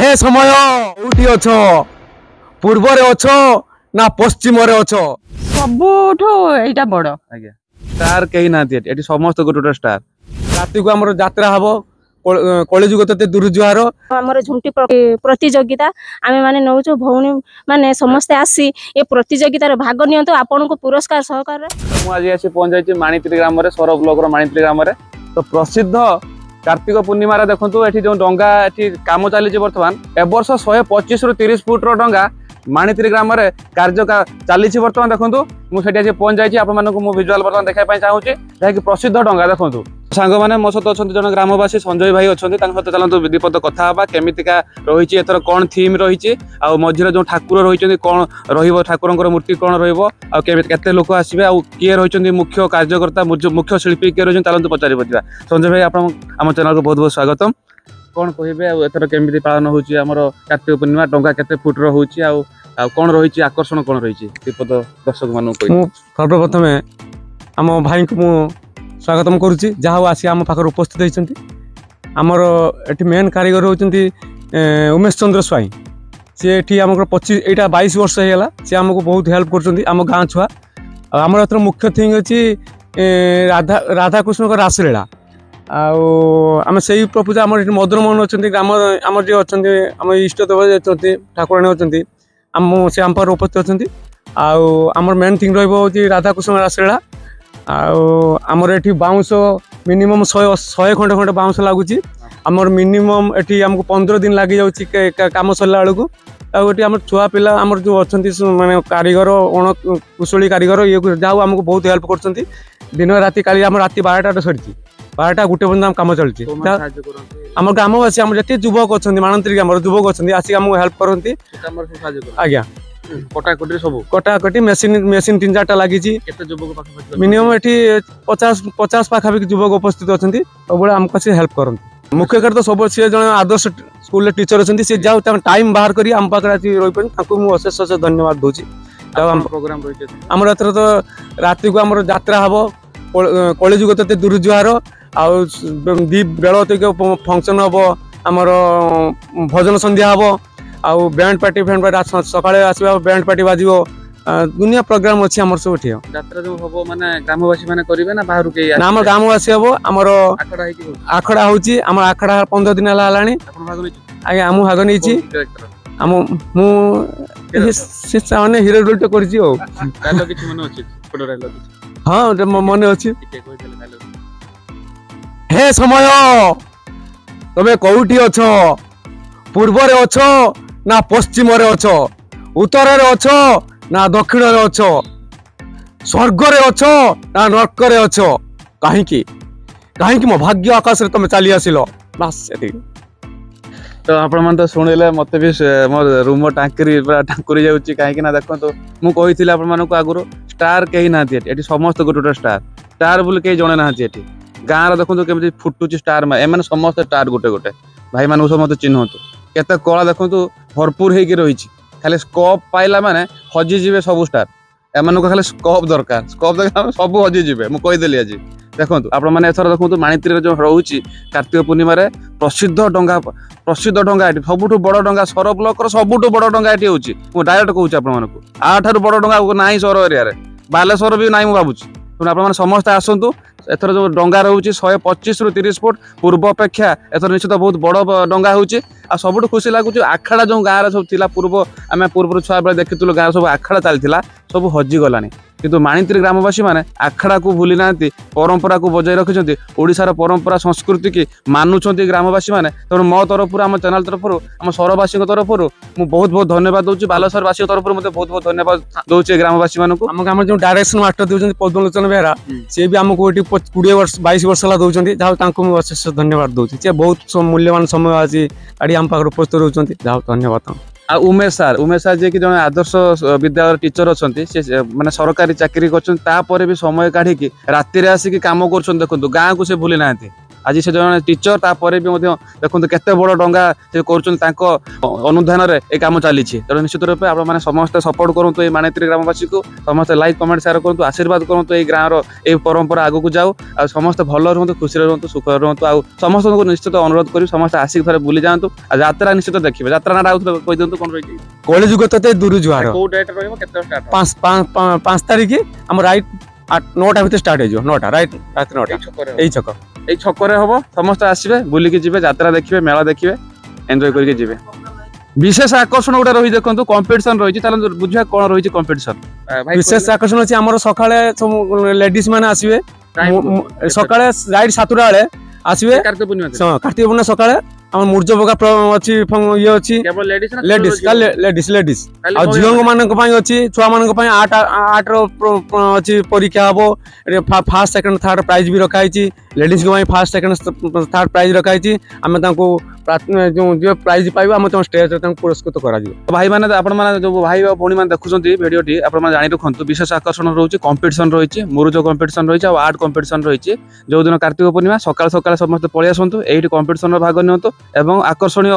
हे समय कोठी अछ पूर्व रे अछ ना पश्चिम रे अछ सबुठो एटा बड़ आज्ञा स्टार कहीं ना एटी समस्त गोटे स्टार राति को हमर यात्रा हबो कलिजुग तते दुर्जुहार हमर झुंटी प्रतियोगिता आमे माने नौचो भौणी माने समस्त आसी ए प्रतियोगिता रे भाग नियंतो आपन को पुरस्कार सहकार मु आज आसी पहुंच जाई माणित्री ग्राम रे सौरभ ब्लॉक रो माणित्री ग्राम रे तो प्रसिद्ध कार्तिक पूर्णिमा रे देखंतु एठी जो डंगा एठी काम चली जे वर्तमान ए वर्ष 125 रु 30 फुट रो डंगा माणित्री ग्राम रे कार्य चली वर्तमान देखंतु मु सेठी आज पहुंच जाई आपण मानको मु विजुअल वर्तमान देखाय पई चाहूची जाकी प्रसिद्ध डंगा देखंतु सांग माने मो सहित अछंती जन ग्रामवासी संजय भाई अछंती तांक सहित चलंतु विधिपत कथा हबा केमितिका रहिछि एथर कोन थीम रहिछि आ मझिरे जो ठाकुर रहिछन्ती कोन रहिबो ठाकुरंकर मूर्ति कोन रहिबो आ केते लोक आसीबे आ किए रहिछन्ती मुख्य कार्यकर्ता मुख्य शिल्पी के रहिछन चलंतु पचारि बजिबा संजय भाई आपण हम चैनल को बहुत बहुत स्वागतम कोन कहिबे आ एथर केमिति पालन होछि हमर कार्तिक पूर्णिमा डंगा केते फुट रो होछि आ कोन रहिछि आकर्षण कोन रहिछि विपद दर्शक मानु कहि सर्वप्रथमे हम भाई को मु स्वागतम करुच्ची जहाँ आसी आम पाखे उपस्थित होती आमर एटी मेन कारीगर होती उमेश चंद्र स्वाई सी एटी आम 22 वर्ष होगा सी आमको बहुत हेल्प करम गाँ छुआ आमर एथर मुख्य थिंग अच्छी राधाकृष्ण रासलीला आम से प्रभु आम मदन मोहन अच्छा ग्राम आम जी अच्छा आम इष्ट देव अच्छा ठाकुराणी अच्छा आम से आम पाखे उपस्थित अच्छा आमर मेन थिंग रही राधाकृष्ण रासलीला आमर एठी बाउंस मिनिमम 100 खंड खंड बाउंस लगुच आमर मिनिमम एठी हमको 15 दिन लगी जाउची काम सरला बेलू आठी आम छुआ पिला आमर जो अच्छा माने कारीगर अण कुशली कारीगर ये जाऊ आमको बहुत हेल्प कर दिन राति काली आम राति 12टा सरी 12टा गोटे बंद काम चलती आम ग्रामवासी आम जिते युवक अच्छा माणत्री ग्राम युवक अच्छा आसिक आमको हेल्प करती आज्ञा कटाकटी मेसीन 3-4टा लगी मिनिमम एटी 50 पाखापाखि युवक उपस्थित अच्छा सब आमको से हेल्प करती मुख्य कार्य तो सब सी जन आदर्श स्कूल टीचर अच्छा सी जाऊ टाइम बाहर कर आम पाखे रही अशेष अशेष धन्यवाद दूसरी आमर एथर तो राति को आम यात्रा हम कलिजुग तते दुर्जुहार दी बेल फंक्शन हम आमर भजन संध्या हम आउ बैंड पार्टी सकाळे आसबा बैंड पार्टी बाजिबो दुनिया प्रोग्राम अछि हमर सब ठियो यात्रा जो हबो माने ग्रामवासी माने करिवे ना बाहरु के ना हमर ग्रामवासी हबो हमर आखड़ा होची हमर आखड़ा 15 दिन लालानी आपण भाग नै आगे हमु भाग नै छी हम मु से सामने हीरो रोल तो करछि ओ डायलॉग किछ मन अछि फोटो डायलॉग हां मन अछि हे समय तमे कोउठी अछो पूर्व रे अछो ना पश्चिम रे अछ उत्तर रे अछ ना दक्षिण रे अछ स्वर्ग रे अछ ना नरक रे अछ कहीं मो भाग्य आकाश रे तुम चली आसिल बस एति तो आपण मन तो सुनिले मते भी मो रूम टांकरी पूरा टांकुरी जाउची कहीं ना देखो तो मु कहिथिले आपण मन को आगुरो स्टार कहीं ना एटी समस्त गोटे स्टार बोल कहीं जणे ना एटी गाँ रे देखो केमति फुटुची स्टार एमाने समस्त स्टार गोटे गोटे भाई मान समस्त चिन्हतु केते कला देखु भरपूर होगी रही खाली स्कोप पाइला माने हजिजे सब स्टार एम खाली स्कोप दरकार सब हजिजे मुझे कहीदेली आज देखो आपण मैंने एथर देखो माणित्री जो रोचे कार्तिक पूर्णिमा प्रसिद्ध डंगा ये सबुठ बड़ डंगा सौर ब्लॉक सबुठ बड़ डंगा ये हूँ डायरेक्ट कहूँ आपको आठार बड़ डंगा ना सौर एरिया बालेश्वर भी ना भावुँ आप समस्त आसतु एथर जो डंगा रोचे 125 रु 30 फुट पूर्व अपेक्षा एथर निश्चित बहुत बड़ डंगा होची आ सबुठ खुशी लगुच आखड़ा जो गाँव सब थिला पूर्व आम पूर्व छुआ बेले देखिलु गाँव सब आखड़ा चलता सब हजि गलानी किंतु माणित्री ग्रामवासी माने आखड़ा को भूली ना परंपरा को बजाय रखिंट ओडिशार परंपरा संस्कृति की मानुंट ग्रामवासी मैंने तेणु मो तरफ आम चैनल तरफ आम सौरवासी तरफ मुझे बहुत बहुत धन्यवाद दूसरी बालेश्वरवासी तरफ मुझे बहुत बहुत धन्यवाद दूसरे ग्रामवासी मानक आम जो डायरेक्शन मास्टर दूसरी पद्मलोचन बेहरा सी भी आमको 22 वर्ष है दौरान जहाँ अशेष धन्यवाद दूसरी सी बहुत मूल्यवान समय आज गाड़ी आम पाखे उपस्थित रोचे जहाँ धन्यवाद उमेश सार जी जन आदर्श विद्यालय टीचर अच्छा माने सरकारी चाकरी कर भी समय काढ़ी राति आसिक कम कर देखो गाँव को से भूली ना आज से जन टीचर तापर भी देखो केते बड़ डंगा से अनुधान में ये कम चली तेणु निश्चित रूप आप समस्त सपोर्ट करूँ ये मानेत्री ग्रामवासी को समस्त लाइक कमेंट शेयर करूँ आशीर्वाद करूँ ये गाँव ये परंपरा आगू जाऊ आ समस्त भल रुहतु खुशी रुहतु सुख रुहतु आ समस्त को निश्चित अनुरोध करी समस्त आसिक थे बुली जातु यात्रा निश्चित देखिए यात्रा ना कही दिखाँ कौन रही कलिजुग तते दूर जुआर कौ डेट रही 5 तारीख आम राइट 9टा भितर स्टार्ट हो 9टा राइट रात 9टा यही छक এই ছকরে হব সমস্ত আসবে বুলিকি যাবে যাত্রা দেখবে মেলা দেখবে এনজয় করিকে যাবে বিশেষ আকর্ষণ গোটা রহি দেখন্তু কম্পিটিশন রহিছি তাহলে বুঝিবা কোন রহিছি কম্পিটিশন विशेष आकर्षण अच्छी आम सकाଳେ लेडीज मैंने आसवे सकाଳେ राइट 7टा बेले आसवे कार्तिक पूर्णिमा कार्तिक पूर्णिमा सकाଳେ आम मूर्ज पका अच्छी ये अच्छी केवल लेडीज ना लेडीज लेडीज लेडीज आ झील मानक अच्छी छुआ मान आठ अच्छी परीक्षा हम फास्ट सेकंड थर्ड प्राइज भी रखाई लेडीज को फास्ट सेकंड थर्ड प्राइज रखाई आम जो प्राइज पाइबा आम स्टेज पुरस्कृत करा भाई माने आपण माने जो भाई और भौणी माने देखुछंती भिडियोटी आपण माने जानि रखंतु विशेष आकर्षण रहउची कंपटीशन रहिची मुरुज कंपटीशन रहिची और आर्ट कंपटीशन रहिची जो दिन कार्तिक पूर्णिमा सकाळ सकाळ समस्त पळि आसंतु एठी कंपटीशन रो भाग नियंतु एवं आकर्षणीय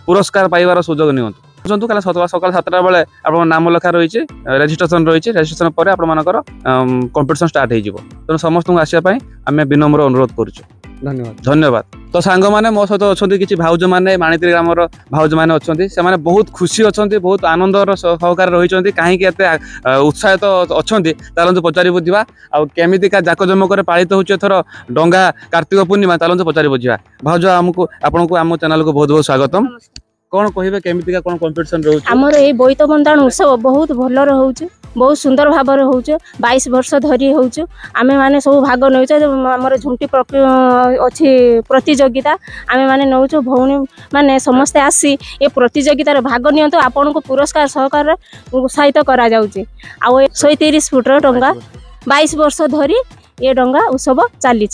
पुरस्कार पाइबार सुजोग नियंतु बुझंतु काला सकाळ 7टा बेले आपण नाम लेखा रहिची रजिस्ट्रेशन पर आपण मानकर कंपटीशन स्टार्ट हे जिवो त समस्त को आसिया पई आमे विनम्र अनुरोध करछु धन्यवाद धन्यवाद तो सांग मैंने मो सहित अच्छा किसी भाउज मैंने माणित्री ग्राम भाउज मैंने अच्छा से बहुत खुशी अच्छा बहुत आनंदर सहकार रही कहीं उत्साहित अच्छा चलतु पचारि बुझा आमिका जाकजमक पालित होथर डंगा कार्तिक पूर्णिमा चलतु पचारि बुझा भाउज आमको आपन को आम चैनल को बहुत बहुत स्वागतम कौन कहे केमितिका कौन कंपटीशन रोच हमर ए बोईत बंदाण उत्सव बहुत भल होउछ बहुत सुंदर भाव होउछ 22 वर्ष धरी होउछ आमे माने सब भाग नउछ हमर झुंटी अछि प्रतियोगिता आमे माने नउछ भौणी माने समस्त आसी ए प्रतियोगिता भाग नियंतो आपन को पुरस्कार सहकार उत्साहित करा जाउची आ 130 फुट डंगा 22 वर्ष धरी ये डंगा उत्सव चली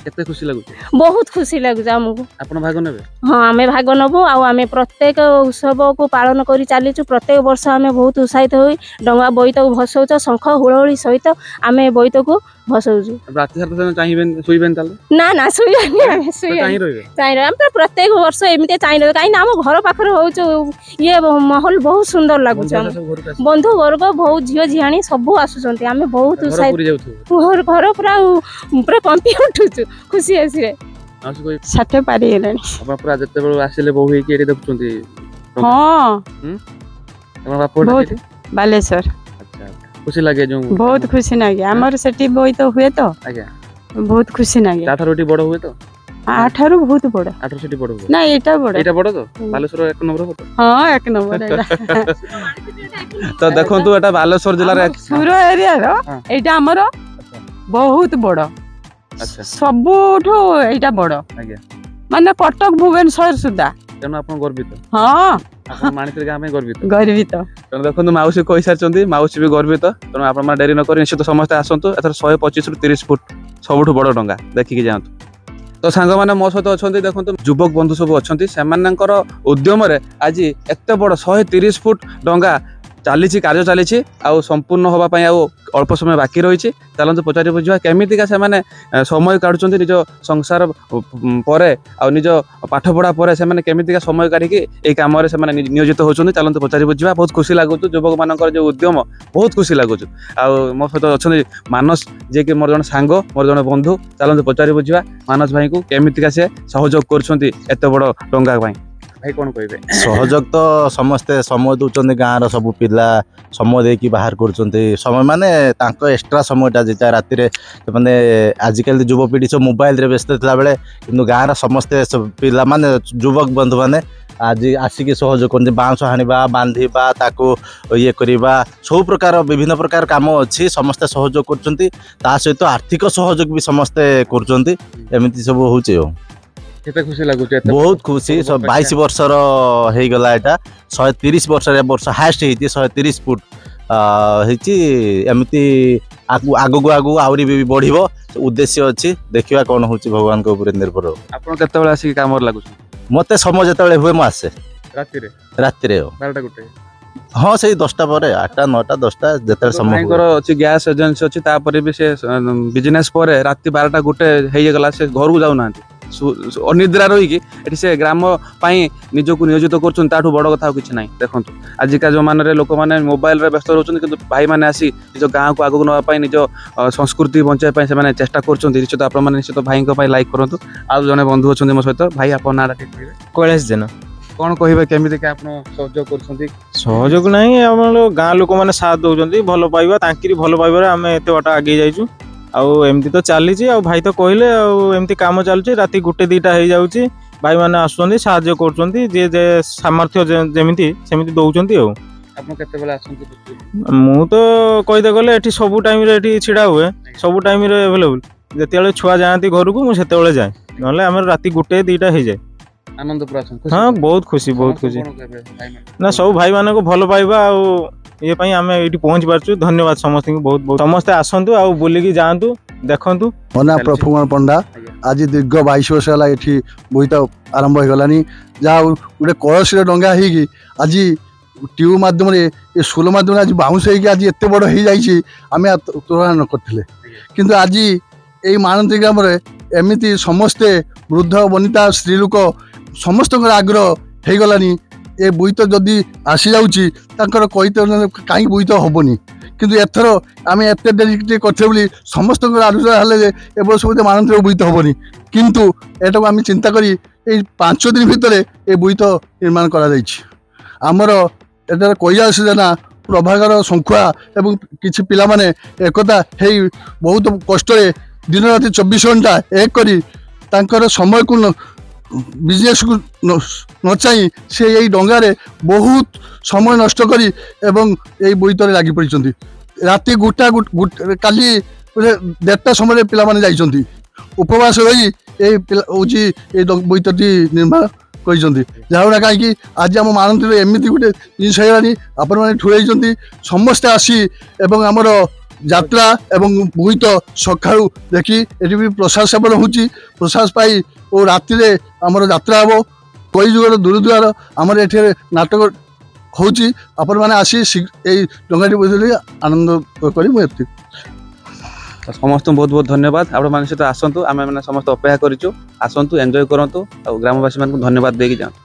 केते खुशी लागुछ बहुत खुशी लागुछ हमको आपण भाग नेबे हाँ आमे भाग नबू आमे प्रत्येक उत्सव को पालन करी चलीचु प्रत्येक वर्ष आमे बहुत उत्साहित होई डंगा बोईत को भसौच शंख हुलहुली सहित आमे बोईत को भसौचु राति सारा तो चाहिबेन सुइबेन ताले ना सुइबानी आमे चाहि रहबे चाहि हम तो प्रत्येक वर्ष एमिते चाहि रहबे काई ना हम घर पाखर होउच ये माहौल बहुत सुंदर लागुछ बंधु वर्ग बहुत झियो झियाणी सब आसुचंती आमे बहुत उत्साहित घर पूरा पूरा कंपी उठुचु खुशी आसी षाठे पारी गेलानी अपन पूरा जते बेल आसिले बहु हे के देखुचंती हाँ अपन बापोटा बहुत बालेश्वर अच्छा खुशी लागे जो बहुत खुशी लगे आमर सेठी बोई तो हुए तो आज्ञा बहुत खुशी लगे ताठा रोटी बड़ हुए तो आठारु बहुत बड़ आठर सेठी बड़ हुए ना एटा बड़ एटा बड़ तो बालेश्वर एक नंबर हो तो हाँ एक नंबर एटा तो देखंतु एटा बालेश्वर जिल्ला रे सुर एरिया रो एटा हमर बहुत बड़ अच्छा सबुठो एटा बड़ आज्ञा माने कटक भुवनेश्वर सुधा तेणु आप गर्वित हाँ आपण माणित्री गाँ में गर्वित गर्वित तेणु देखो माउसी कही सारी माउसी भी गर्वित तेणु आप डेरी नक निश्चित समस्त आसतु एथर 125 ରୁ 30 फुट सबुठ बड़ डंगा देखिकी जातु तो सांग मैंने मो सहित अच्छा देखो युवक बंधु सब अच्छा से उद्यम आज एत बड़ 130 फुट डंगा चली कार्य चली आउ संपूर्ण होगापाई आउ अल्प समय बाकी रही चलते पचारि बुझा केमितिका से समय काढ़ुं निज संसार पर आ निज पाठ पढ़ा पर से केमितिका समय काढ़ी ये कम नियोजित होती चलते पचारि बुझा बहुत खुशी लगुच युवक मान जो उद्यम बहुत खुशी लगुच आ मो सहित अच्छा मानस जी कि मोर जन सांग मोर जन बंधु चलते पचारि बुझा मानस भाई को केमितिका से सहयोग करते बड़ डंगा भाई कौन कहे सहयोग तो समस्ते समय दौरान गाँव सब पिला समय देकी बाहर कर समय माने एक्स्ट्रा समयटा जेटा राति मैंने आजिकल युवपीढ़ी सब मोबाइल रे व्यस्त था बेले कि गाँव समस्ते पिला माने युवक बंधु मैंने आज आसिक सहयोग कर बाँस हाणा बांधा ताको ये करवा सब प्रकार विभिन्न प्रकार काम अच्छी समस्ते सहयोग कर सहित आर्थिक सहयोग भी समस्ते करमती सब हो खुशी लगुच बहुत खुशी 22 वर्षर हो गला एटा 130 वर्ष वर्ष हाएस्ट होती 130 फुट एमती आगु आगु आहरी भी बढ़िबो उद्देश्य अच्छी देखिया कौन होची भगवान को ऊपर निर्भर आपन केतेबेला आसी काम लागुच मते समय जतबेले हुए म आसे राति रे 12टा गुटे हाँ से 10टा पर 8टा 9टा 10टा जतबेले समय अछि गैस एजेंसी अछि तापर भी से बिजनेस पर राति 12टा गुटे हे गला से घर को जाउ नांती ଅନିଦ୍ରା ରହିକି ଏଠି ସେ ଗ୍ରାମ ପାଇଁ ନିଜକୁ ନିୟୋଜିତ କରୁଛନ୍ତି ତାଠୁ ବଡ଼ କଥା ଆଉ କିଛି ନାହିଁ। ଦେଖନ୍ତୁ ଆଜିକା ଜମାନାରେ ଲୋକମାନେ ମୋବାଇଲରେ ବ୍ୟସ୍ତ ରହୁଛନ୍ତି, କିନ୍ତୁ ଭାଇମାନେ ଆସି ନିଜ ଗାଁକୁ ଆଗକୁ ନେବା ପାଇଁ ନିଜ ସଂସ୍କୃତି ବଞ୍ଚାଇବା ପାଇଁ ସେମାନେ ଚେଷ୍ଟା କରୁଛନ୍ତି। ନିଶ୍ଚିତ ଆପଣମାନେ ନିଶ୍ଚିତ ଭାଇଙ୍କ ପାଇଁ ଲାଇକ୍ କରନ୍ତୁ। ଆଉ ଜଣେ ବନ୍ଧୁ ଅଛନ୍ତି ମୋ ସହିତ। ଭାଇ ଆପଣ ନାଁଟା ଟିକେ କହିବେ? କୈଳାସ ଜେନା। କ'ଣ କହିବେ, କେମିତିକା ଆପଣ ସହଯୋଗ କରୁଛନ୍ତି? ସହଯୋଗ ନାହିଁ, ଆମର ଗାଁ ଲୋକମାନେ ସାଥ ଦଉଛନ୍ତି। ଭଲ ପାଇବା, ତାଙ୍କରି ଭଲ ପାଇବାରେ ଆମେ ଏତେ ବାଟ ଆଗେଇ ଯାଇଛୁ। ଆଉ ଏମିତି ତ ଚାଲିଛି। ଆଉ ଭାଇ ତ କହିଲେ, ଆଉ ଏମିତି କାମ ଚାଲୁଛି। ରାତି 1-2ଟା ହେଇଯାଉଛି, ଭାଇମାନେ ଆସୁଛନ୍ତି, ସାହାଯ୍ୟ କରୁଛନ୍ତି। ଯିଏ ଯେ ସାମର୍ଥ୍ୟ ଯେମିତି ସେମିତି ଦଉଛନ୍ତି। ଆଉ ଆପଣ କେତେବେଳେ ଆସନ୍ତି? ମୁଁ ତ କହିତେ ଗଲେ ଏଠି ସବୁ ଟାଇମରେ ଏଠି ଛିଡ଼ା ହୁଏ, ସବୁ ଟାଇମରେ ଆଭେଲେବୁଲ। ଯେତେବେଳେ ଛୁଆ ଯାଆନ୍ତି ଘରକୁ ମୁଁ ସେତେବେଳେ ଯାଏ, ନହେଲେ ଆମର ରାତି 1-2ଟା ହେଇଯାଏ। ଆନନ୍ଦ ପୁରା ଅଛନ୍ତି? ହଁ, ବହୁତ ଖୁସି, ବହୁତ ଖୁସି। ନା, ସବୁ ଭାଇମାନଙ୍କୁ ଭଲ ପାଇବା ଆଉ ଇଏ ପାଇଁ ଆମେ ଏଇଠି ପହଞ୍ଚି ପାରୁଛୁ। ଧନ୍ୟବାଦ ସମସ୍ତଙ୍କୁ ବହୁତ ବହୁତ। ସମସ୍ତେ ଆସନ୍ତୁ ଆଉ ବୁଲିକି ଯାଆନ୍ତୁ, ଦେଖନ୍ତୁ। ମୋ ନାଁ ପ୍ରଫୁଲ୍ଲ ପଣ୍ଡା। ଆଜି ଦୀର୍ଘ 22 ବର୍ଷ ହେଲା ଏଠି ବୋଇତ ଆରମ୍ଭ ହେଇଗଲାଣି। ଯାହା ହଉ ଗୋଟେ କଳସୀରେ ଡଙ୍ଗା ହେଇକି ଆଜି ଟ୍ୟୁବ୍ ମାଧ୍ୟମରେ ଏ ସୋଲ ମାଧ୍ୟମରେ ଆଜି ବାଉଁଶ ହେଇକି ଆଜି ଏତେ ବଡ଼ ହେଇଯାଇଛି, ଆମେ ତୁଳନା ନ କରିଥିଲେ। କିନ୍ତୁ ଆଜି ଏଇ ମାଣତୀ ଗ୍ରାମରେ ଏମିତି ସମସ୍ତେ ବୃଦ୍ଧ ବନିତା ସ୍ତ୍ରୀ ଲୋକ ସମସ୍ତଙ୍କର ଆଗ୍ରହ ହେଇଗଲାଣି। ଏ ବୋଇତ ଯଦି ଆସିଯାଉଛି ତାଙ୍କର କହିତେ କାହିଁକି ବୋଇତ ହେବନି। କିନ୍ତୁ ଏଥର ଆମେ ଏତେ ଡେରି କରିଥିଲେ ବୋଲି ସମସ୍ତଙ୍କର ଆଲୋଚନା ହେଲେ ଯେ ଏ ବର୍ଷ ବୋଧେ ମାଣତୀର ବୋଇତ ହେବନି। କିନ୍ତୁ ଏଟାକୁ ଆମେ ଚିନ୍ତା କରି ଏଇ 5 ଦିନ ଭିତରେ ଏ ବୋଇତ ନିର୍ମାଣ କରାଯାଇଛି। ଆମର ଏଠାରେ କୈଳାସ ଜେନା, ପ୍ରଭାକର ଶଙ୍ଖୁଆ ଏବଂ କିଛି ପିଲାମାନେ ଏକତା ହେଇ ବହୁତ କଷ୍ଟରେ ଦିନ ରାତି 24 ଘଣ୍ଟା ଏକ କରି ତାଙ୍କର ସମୟକୁ ବିଜନେସକୁ ନ ଚାହିଁ ସେ ଏଇ ଡଙ୍ଗାରେ ବହୁତ ସମୟ ନଷ୍ଟ କରି ଏବଂ ଏଇ ବୋଇତରେ ଲାଗି ପଡ଼ିଛନ୍ତି। ରାତି କାଲି 1:30ଟା ସମୟରେ ପିଲାମାନେ ଯାଇଛନ୍ତି ଉପବାସ ରହି ଏଇ ହେଉଛି ଏଇ ବୋଇତଟି ନିର୍ମାଣ କରିଛନ୍ତି। ଯାହାଗୁଡ଼ା କାହିଁକି ଆଜି ଆମ ମାଣତୀର ଏମିତି ଗୋଟେ ଜିନିଷ ହେଇଗଲାଣି, ଆପଣମାନେ ଠୁଳେଇଛନ୍ତି ସମସ୍ତେ ଆସି ଏବଂ ଆମର ଯାତ୍ରା ଏବଂ ବୋଇତ ସକାଳୁ ଦେଖି ଏଠି ବି ପ୍ରସାଦ ସେବନ ହେଉଛି। ପ୍ରସାଦ ପାଇ ଓ ରାତିରେ ଆମର ଯାତ୍ରା ହେବ। କଇ ଯୁଗର ଦୂରଦୂରାର ଆମର ଏଠି ନାଟକ ହେଉଛି। ଆପଣମାନେ ଆସି ଏଇ ଡଙ୍ଗାଟି ବୋଇତରେ ଆନନ୍ଦ କରି ମୁଁ ଏତିକି। ସମସ୍ତଙ୍କୁ ବହୁତ ବହୁତ ଧନ୍ୟବାଦ। ଆପଣମାନେ ସହିତ ଆସନ୍ତୁ, ଆମେ ମାନେ ସମସ୍ତେ ଅପେକ୍ଷା କରିଛୁ। ଆସନ୍ତୁ, ଏନ୍ଜୟ କରନ୍ତୁ ଆଉ ଗ୍ରାମବାସୀମାନଙ୍କୁ ଧନ୍ୟବାଦ ଦେଇକି ଯାଆନ୍ତୁ।